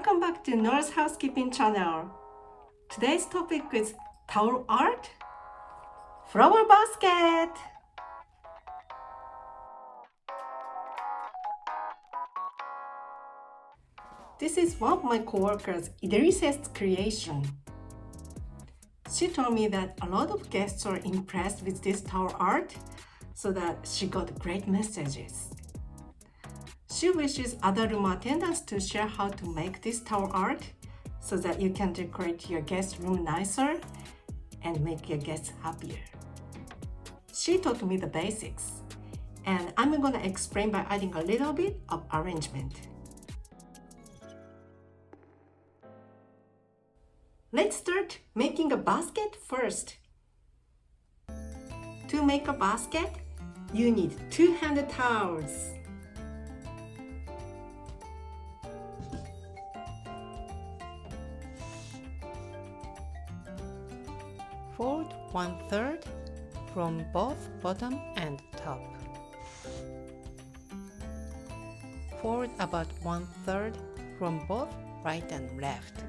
Welcome back to Nora's Housekeeping channel. Today's topic is towel art, flower basket. This is one of my coworkers, Idrisa's creation. She told me that a lot of guests are impressed with this towel art, so that she got great messages. She wishes other room attendants to share how to make this towel art so that you can decorate your guest room nicer and make your guests happier. She taught me the basics, and I'm gonna explain by adding a little bit of arrangement. Let's start making a basket first. To make a basket, you need 2 hand towels. Fold 1/3 from both bottom and top. Fold about 1/3 from both right and left.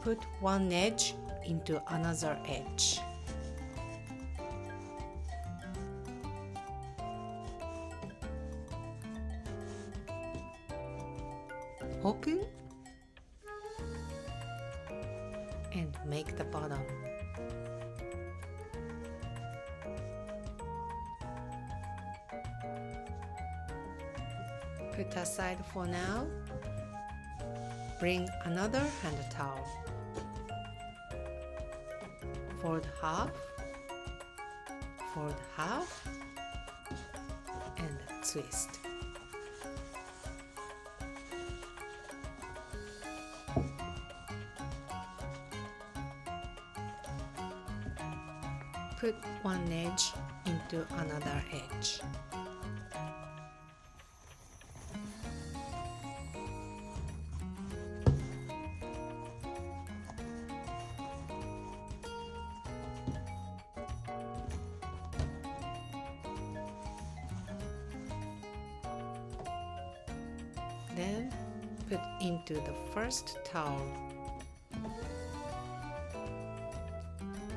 Put one edge into another edge. Open and make the bottom. Put aside for now. Bring another hand towel. Fold half, and twist. Put one edge into another edge. Then put into the first towel.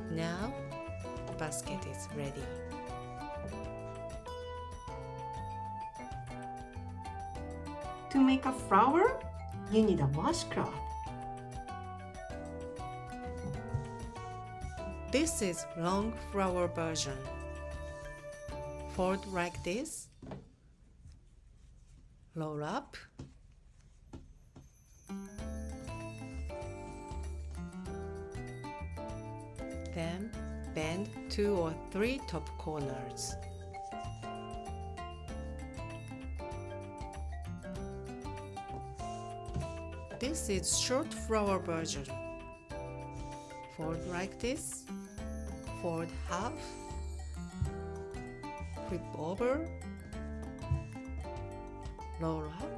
Now basket is ready. To make a flower, you need a washcloth. This is long flower version. Fold like this. Roll up. Then bend 2 or 3 top corners. This is short flower version. Fold like this. Fold half. Flip over. Roll up.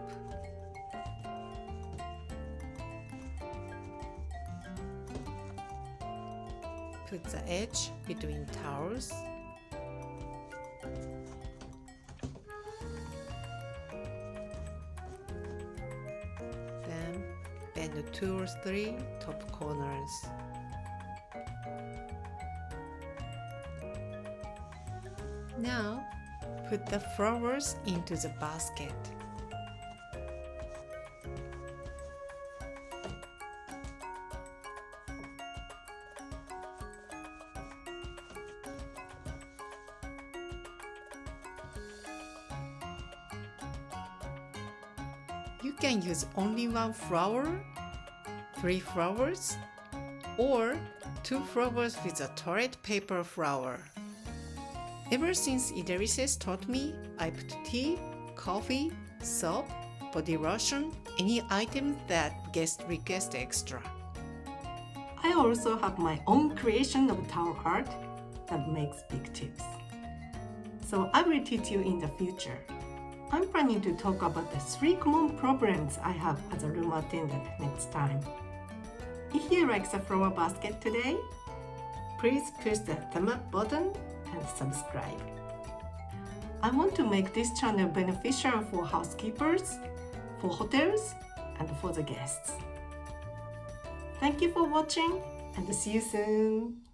Put the edge between towels. Then bend 2 or 3 top corners. Now put the flowers into the basket. You can use only 1 flower, 3 flowers, or 2 flowers with a toilet paper flower. Ever since Idris taught me, I put tea, coffee, soap, body lotion, any item that guests request extra. I also have my own creation of towel art that makes big tips. So I will teach you in the future. I'm planning to talk about the 3 common problems I have as a room attendant next time. If you like the flower basket today, please push the thumb up button and subscribe. I want to make this channel beneficial for housekeepers, for hotels, and for the guests. Thank you for watching and see you soon.